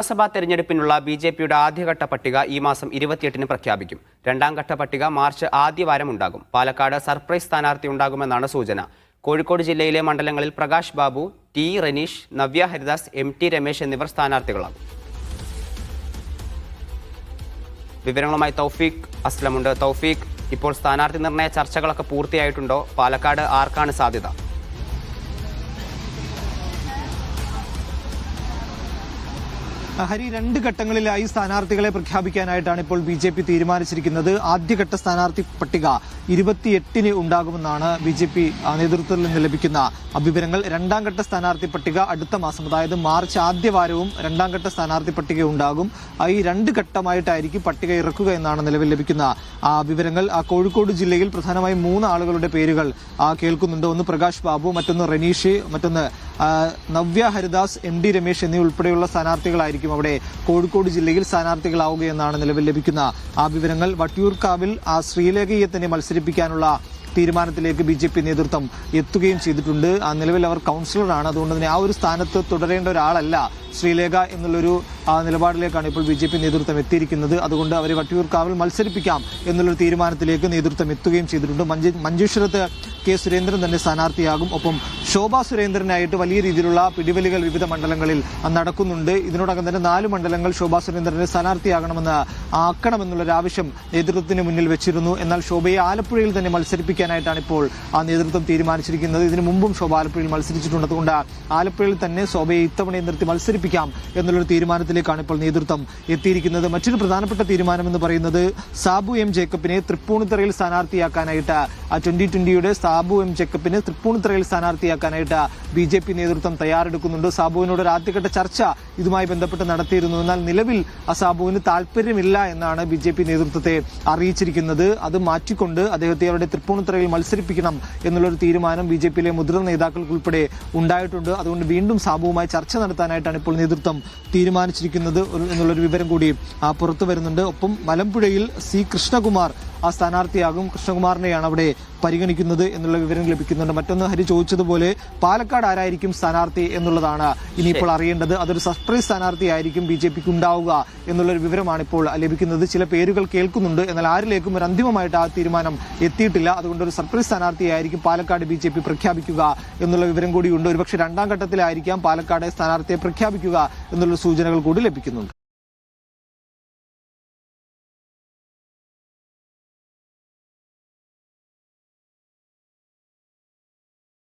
ലോക്സഭാ തെരഞ്ഞെടുപ്പിനുള്ള ബിജെപിയുടെ ആദ്യഘട്ട പട്ടിക ഈ മാസം 28-ന് പ്രഖ്യാപിക്കും. രണ്ടാം ഘട്ട പട്ടിക മാർച്ച് ആദ്യവാരം ഉണ്ടാകും. പാലക്കാട് സർപ്രൈസ് സ്ഥാനാർത്ഥി ഉണ്ടാകുമെന്നാണ് സൂചന. കോഴിക്കോട് ജില്ലയിലെ മണ്ഡലങ്ങളിൽ പ്രകാശ് ബാബു, ടി റനീഷ്, നവ്യ ഹരിദാസ്, MT രമേശ് എന്നിവർ സ്ഥാനാർത്ഥികളാകും. വിവരങ്ങളുമായി തൗഫീഖ് അസ്ലമുണ്ട്. തൗഫീഖ്, ഇപ്പോൾ സ്ഥാനാർത്ഥി നിർണയ ചർച്ചകളൊക്കെ പൂർത്തിയായിട്ടുണ്ടോ? പാലക്കാട് ആർക്കാണ് സാധ്യത? ഹരി, രണ്ട് ഘട്ടങ്ങളിലായി സ്ഥാനാർത്ഥികളെ പ്രഖ്യാപിക്കാനായിട്ടാണ് ഇപ്പോൾ BJP തീരുമാനിച്ചിരിക്കുന്നത്. ആദ്യഘട്ട സ്ഥാനാർത്ഥി പട്ടിക 28-ന് ഉണ്ടാകുമെന്നാണ് BJP നേതൃത്വത്തിൽ നിന്ന് ലഭിക്കുന്ന വിവരങ്ങൾ. രണ്ടാം ഘട്ട സ്ഥാനാർത്ഥി പട്ടിക അടുത്ത മാസം, അതായത് മാർച്ച് ആദ്യവാരവും രണ്ടാം ഘട്ട സ്ഥാനാർത്ഥി പട്ടിക ഉണ്ടാകും. ഈ രണ്ട് ഘട്ടമായിട്ടായിരിക്കും പട്ടിക ഇറക്കുക എന്നാണ് നിലവിൽ ലഭിക്കുന്ന വിവരങ്ങൾ. കോഴിക്കോട് ജില്ലയിൽ പ്രധാനമായും 3 ആളുകളുടെ പേരുകൾ കേൾക്കുന്നുണ്ട്. ഒന്ന് പ്രകാശ് ബാബു, മറ്റൊന്ന് റനീഷ്, മറ്റൊന്ന് നവ്യ ഹരിദാസ്, MD രമേശ് എന്നിവ ഉൾപ്പെടെയുള്ള സ്ഥാനാർത്ഥികളായിരിക്കും അവിടെ കോഴിക്കോട് ജില്ലയിൽ സ്ഥാനാർത്ഥികളാവുകയെന്നാണ് നിലവിൽ ലഭിക്കുന്ന വിവരങ്ങൾ. വട്ടിയൂർക്കാവിൽ ശ്രീലേഖയെ തന്നെ മത്സരിപ്പിക്കാനുള്ള തീരുമാനത്തിലേക്ക് BJP നേതൃത്വം എത്തുകയും ചെയ്തിട്ടുണ്ട്. നിലവിൽ അവർ കൗൺസിലറാണ്. അതുകൊണ്ട് തന്നെ ആ ഒരു സ്ഥാനത്ത് തുടരേണ്ട ഒരാളല്ല ശ്രീലേഖ എന്നുള്ളൊരു നിലപാടിലേക്കാണ് ഇപ്പോൾ BJP നേതൃത്വം എത്തിയിരിക്കുന്നത്. അതുകൊണ്ട് അവരെ വട്ടിയൂർക്കാവിൽ മത്സരിപ്പിക്കാം എന്നുള്ളൊരു തീരുമാനത്തിലേക്ക് നേതൃത്വം എത്തുകയും ചെയ്തിട്ടുണ്ട്. മഞ്ചേശ്വരത്ത് K സുരേന്ദ്രൻ തന്നെ സ്ഥാനാർത്ഥിയാകും. ഒപ്പം ശോഭാ സുരേന്ദ്രനായിട്ട് വലിയ രീതിയിലുള്ള പിടിവലികൾ വിവിധ മണ്ഡലങ്ങളിൽ നടക്കുന്നുണ്ട്. ഇതിനോടകം തന്നെ 4 മണ്ഡലങ്ങൾ ശോഭാ സുരേന്ദ്രനെ ആക്കണമെന്നുള്ളൊരു ആവശ്യം നേതൃത്വത്തിന് മുന്നിൽ വെച്ചിരുന്നു. എന്നാൽ ശോഭയെ ആലപ്പുഴയിൽ തന്നെ മത്സരിപ്പിക്കാനായിട്ടാണ് ഇപ്പോൾ നേതൃത്വം തീരുമാനിച്ചിരിക്കുന്നത്. ഇതിനു മുമ്പും ശോഭ ആലപ്പുഴയിൽ മത്സരിച്ചിട്ടുണ്ട്. അതുകൊണ്ട് ആലപ്പുഴയിൽ തന്നെ ശോഭയെ ഇത്തവണയും നിർത്തി മത്സരിപ്പിക്കാം എന്നുള്ളൊരു തീരുമാനത്തിലേക്കാണ് ഇപ്പോൾ നേതൃത്വം എത്തിയിരിക്കുന്നത്. മറ്റൊരു പ്രധാനപ്പെട്ട തീരുമാനമെന്ന് പറയുന്നത് Sabu M ജേക്കബിനെ തൃപ്പൂണിത്തുറയിൽ സ്ഥാനാർത്ഥിയാക്കാനായിട്ട് 2020യുടെ Sabu M ജേക്കബിനെ തൃപ്പൂണിത്തുറയിൽ സ്ഥാനാർത്ഥിയാക്കാനായിട്ട് BJP നേതൃത്വം തയ്യാറെടുക്കുന്നുണ്ട്. സാബുവിനോട് ഒരു ആദ്യഘട്ട ചർച്ച ഇതുമായി ബന്ധപ്പെട്ട് നടത്തിയിരുന്നു. എന്നാൽ നിലവിൽ സാബുവിന് താല്പര്യമില്ല എന്നാണ് BJP നേതൃത്വത്തെ അറിയിച്ചിരിക്കുന്നത്. അത് മാറ്റിക്കൊണ്ട് അദ്ദേഹത്തെ അവരുടെ തൃപ്പൂണിത്തുറയിൽ മത്സരിപ്പിക്കണം എന്നുള്ളൊരു തീരുമാനം BJPയിലെ മുതിർന്ന നേതാക്കൾക്കുൾപ്പെടെ ഉണ്ടായിട്ടുണ്ട്. അതുകൊണ്ട് വീണ്ടും സാബുവുമായി ചർച്ച നടത്താനായിട്ടാണ് ഇപ്പോൾ നേതൃത്വം തീരുമാനിച്ചിരിക്കുന്നത് എന്നുള്ളൊരു വിവരം കൂടി പുറത്തു വരുന്നുണ്ട്. ഒപ്പം മലമ്പുഴയിൽ C കൃഷ്ണകുമാർ സ്ഥാനാർത്ഥിയാകും. കൃഷ്ണകുമാറിനെയാണ് അവിടെ പരിഗണിക്കുന്നത് എന്നുള്ള വിവരം ലഭിക്കുന്നുണ്ട്. മറ്റൊന്ന് ഹരി ചോദിച്ചതുപോലെ പാലക്കാട് ആരായിരിക്കും സ്ഥാനാർത്ഥി എന്നുള്ളതാണ് ഇനിയിപ്പോൾ അറിയേണ്ടത്. അതൊരു സർപ്രൈസ് സ്ഥാനാർത്ഥിയായിരിക്കും BJPക്ക് ഉണ്ടാവുക എന്നുള്ളൊരു വിവരമാണ് ഇപ്പോൾ ലഭിക്കുന്നത്. ചില പേരുകൾ കേൾക്കുന്നുണ്ട്. എന്നാൽ ആരിലേക്കും ഒരു അന്തിമമായിട്ട് ആ തീരുമാനം എത്തിയിട്ടില്ല. അതുകൊണ്ട് ഒരു സർപ്രൈസ് സ്ഥാനാർത്ഥിയായിരിക്കും പാലക്കാട് BJP പ്രഖ്യാപിക്കുക എന്നുള്ള വിവരം കൂടിയുണ്ട്. ഒരുപക്ഷെ രണ്ടാം ഘട്ടത്തിലായിരിക്കാം പാലക്കാട് സ്ഥാനാർത്ഥിയെ പ്രഖ്യാപിക്കുക എന്നുള്ള സൂചനകൾ കൂടി ലഭിക്കുന്നുണ്ട്.